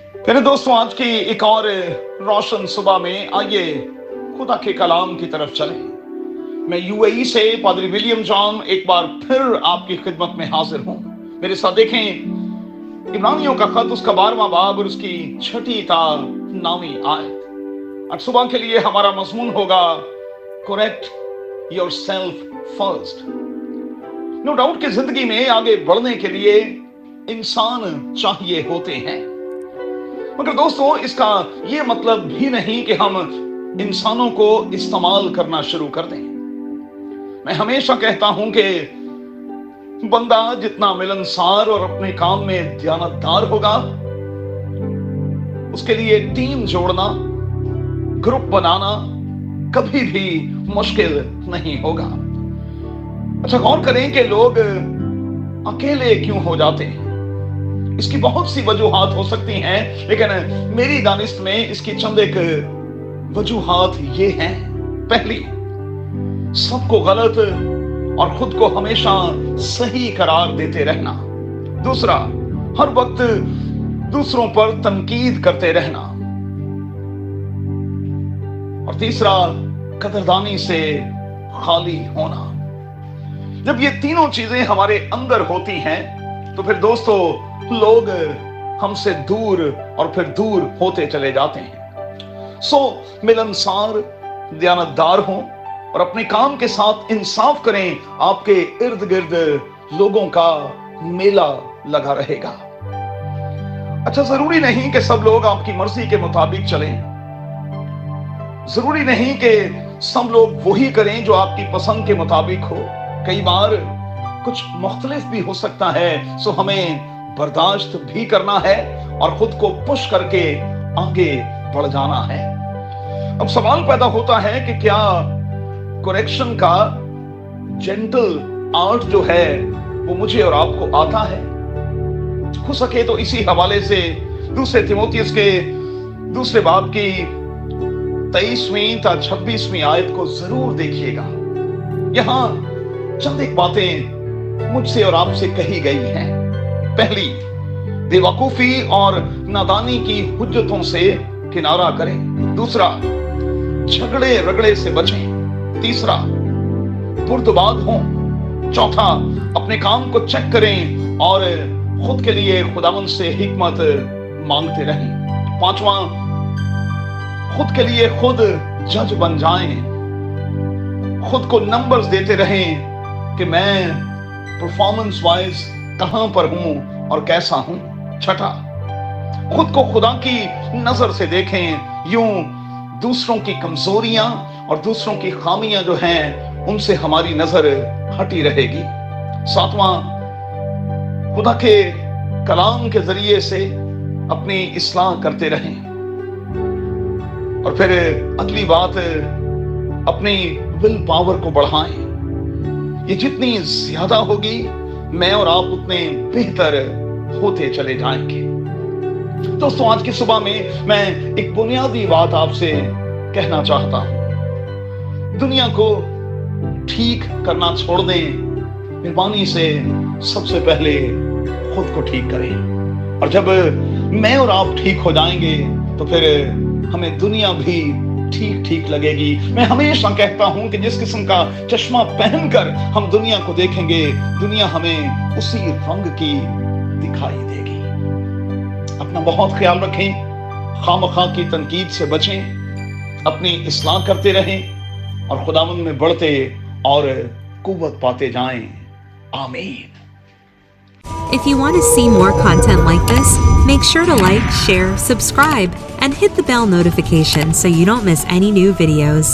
मेरे दोस्तों, आज की एक और रोशन सुबह में आइए खुदा के कलाम की तरफ चलें। मैं यूएई से पादरी विलियम जॉन एक बार फिर आपकी खिदमत में हाजिर हूं। मेरे साथ देखें इब्रानियों का खत, उसका 12वां बाब और उसकी 6ठी ता 9वीं आयत। आज सुबह के लिए हमारा मजमून होगा correct yourself first. No doubt कि जिंदगी में आगे बढ़ने के लिए इंसान चाहिए होते हैं, मगर दोस्तों इसका यह मतलब भी नहीं कि हम इंसानों को इस्तेमाल करना शुरू कर दें। मैं हमेशा कहता हूं कि बंदा जितना मिलनसार और अपने काम में दयानतदार होगा, उसके लिए टीम जोड़ना, ग्रुप बनाना कभी भी मुश्किल नहीं होगा। अच्छा, गौर करें कि लोग अकेले क्यों हो जाते हैं। इसकी बहुत सी वजूहात हो सकती हैं, लेकिन मेरी दानिश में इसकी चंद एक वजूहात ये हैं। पहली, सबको गलत और खुद को हमेशा सही करार देते रहना। दूसरा, हर वक्त दूसरों पर तनकीद करते रहना। और तीसरा, कदरदानी से खाली होना। जब ये तीनों चीजें हमारे अंदर होती हैं तो फिर दोस्तों लोग हमसे दूर और फिर दूर होते चले जाते हैं। मिलनसार, दयानतदार हों और अपने काम के साथ इंसाफ करें। आपके इर्द गिर्द लोगों का मेला लगा रहेगा। अच्छा, जरूरी नहीं कि सब लोग आपकी मर्जी के मुताबिक चलें। जरूरी नहीं कि सब लोग वही करें जो आपकी पसंद के मुताबिक हो। कई बार कुछ मुख्तलिफ भी हो सकता है, सो हमें बर्दाश्त भी करना है और खुद को पुश करके आगे बढ़ जाना है। अब सवाल पैदा होता है कि क्या करेक्शन का जेंटल आर्ट जो है वो मुझे और आपको आता है? हो सके तो इसी हवाले से दूसरे तिमोथियुस के दूसरे बाब की 23वीं ता 26वीं आयत को जरूर देखिएगा। यहां चंद एक बातें मुझसे और आपसे कही गई हैं। पहली, बेवकूफी और नादानी की हुज्जतों से किनारा करें। दूसरा, झगड़े रगड़े से बचें। तीसरा, बुर्दबाद हों। चौथा, अपने काम को चेक करें और खुद के लिए खुदावंद से हिकमत मांगते रहें। पांचवा, खुद के लिए खुद जज बन जाएं। खुद को नंबर्स देते रहें कि मैं परफॉर्मेंस वाइज कहां पर हूं और कैसा हूं। छठा, खुद को खुदा की नजर से देखें। यूं दूसरों की कमजोरियां और दूसरों की खामियां जो हैं उनसे हमारी नजर हटी रहेगी। सातवां, खुदा के कलाम के जरिए से अपनी इस्लाह करते रहें। और फिर अगली बात, अपनी विल पावर को बढ़ाएं। ये जितनी ज्यादा होगी, मैं और आप उतने बेहतर होते चले जाएंगे। दोस्तों, आज की सुबह में मैं एक बुनियादी बात आपसे कहना चाहता हूं। दुनिया को ठीक करना छोड़ दें। मेहरबानी से सबसे पहले खुद को ठीक करें। और जब मैं और आप ठीक हो जाएंगे तो फिर हमें दुनिया भी ठीक ठीक लगेगी। मैं हमेशा कहता हूं कि जिस किस्म का चश्मा पहनकर हम दुनिया को देखेंगे, दुनिया हमें उसी रंग की दिखाई देगी। अपना बहुत ख्याल रखें, खामखा की तनकीद से बचें, अपनी इस्लाह करते रहें और खुदावंद में बढ़ते और कुव्वत पाते जाएं। आमीन। If you want to see more content like this, make sure to like, share, subscribe, and hit the bell notification so you don't miss any new videos.